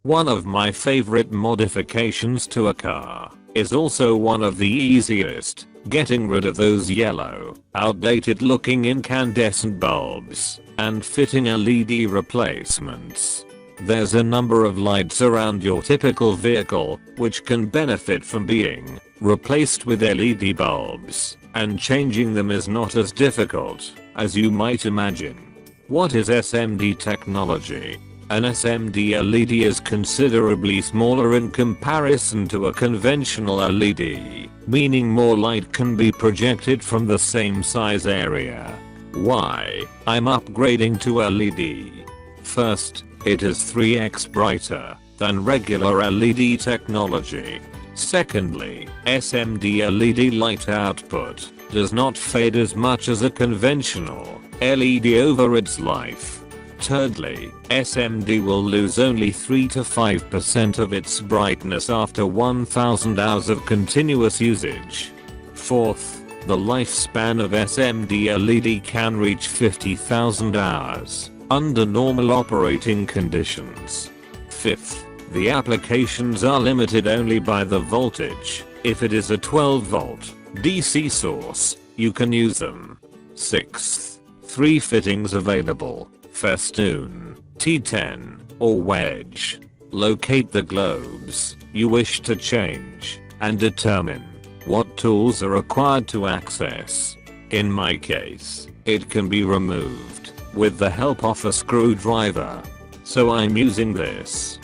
One of my favorite modifications to a car is also one of the easiest, getting rid of those yellow, outdated looking incandescent bulbs and fitting LED replacements. There's a number of lights around your typical vehicle which can benefit from being replaced with LED bulbs, and changing them is not as difficult as you might imagine. What is SMD technology? An SMD LED is considerably smaller in comparison to a conventional LED, meaning more light can be projected from the same size area. Why I'm upgrading to LED? First, it is 3x brighter than regular LED technology. Secondly, SMD LED light output does not fade as much as a conventional LED over its life. Thirdly, SMD will lose only 3 to 5% of its brightness after 1000 hours of continuous usage. Fourth, the lifespan of SMD LED can reach 50,000 hours under normal operating conditions. Fifth, the applications are limited only by the voltage. If it is a 12 volt DC source, you can use them. Sixth, 3 fittings available: festoon, T10, or wedge. Locate the globes you wish to change and determine what tools are required to access. In my case, it can be removed with the help of a screwdriver, so I'm using this.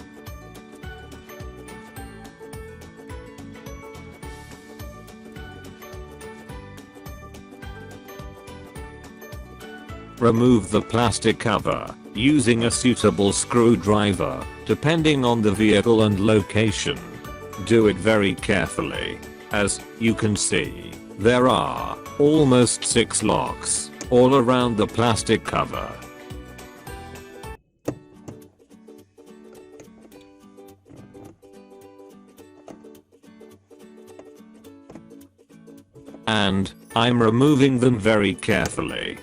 Remove the plastic cover using a suitable screwdriver, depending on the vehicle and location. Do it very carefully. As you can see, there are almost 6 locks all around the plastic cover. And I'm removing them very carefully.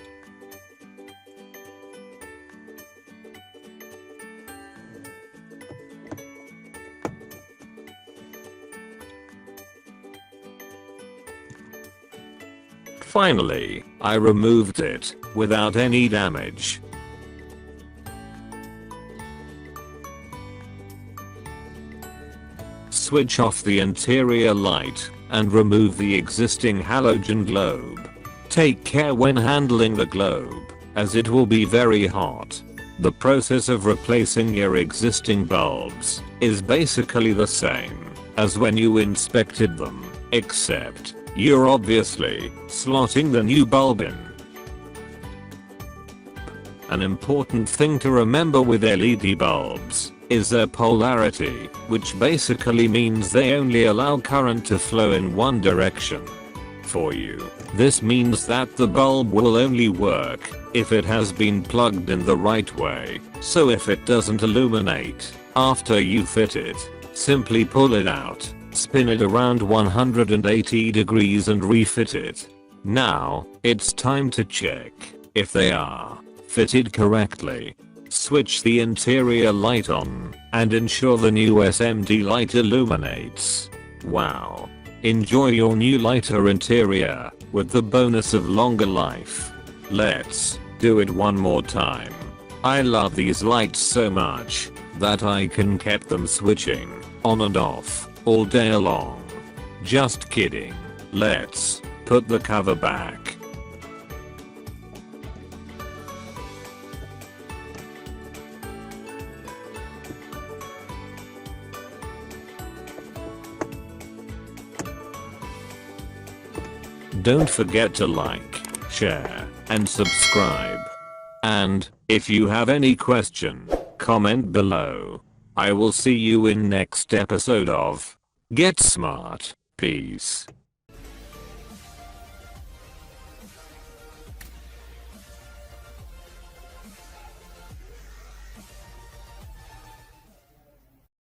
Finally, I removed it without any damage. Switch off the interior light and remove the existing halogen globe. Take care when handling the globe, as it will be very hot. The process of replacing your existing bulbs is basically the same as when you inspected them, except you're obviously slotting the new bulb in. An important thing to remember with LED bulbs is their polarity, which basically means they only allow current to flow in one direction. For you, this means that the bulb will only work if it has been plugged in the right way, so if it doesn't illuminate after you fit it, simply pull it out, spin it around 180 degrees and refit it. Now, it's time to check if they are fitted correctly. Switch the interior light on and ensure the new SMD light illuminates. Wow. Enjoy your new lighter interior with the bonus of longer life. Let's do it one more time. I love these lights so much that I can keep them switching on and off all day long. Just kidding. Let's put the cover back. Don't forget to like, share, and subscribe. And if you have any question, comment below. I will see you in next episode of Get Smart. Peace.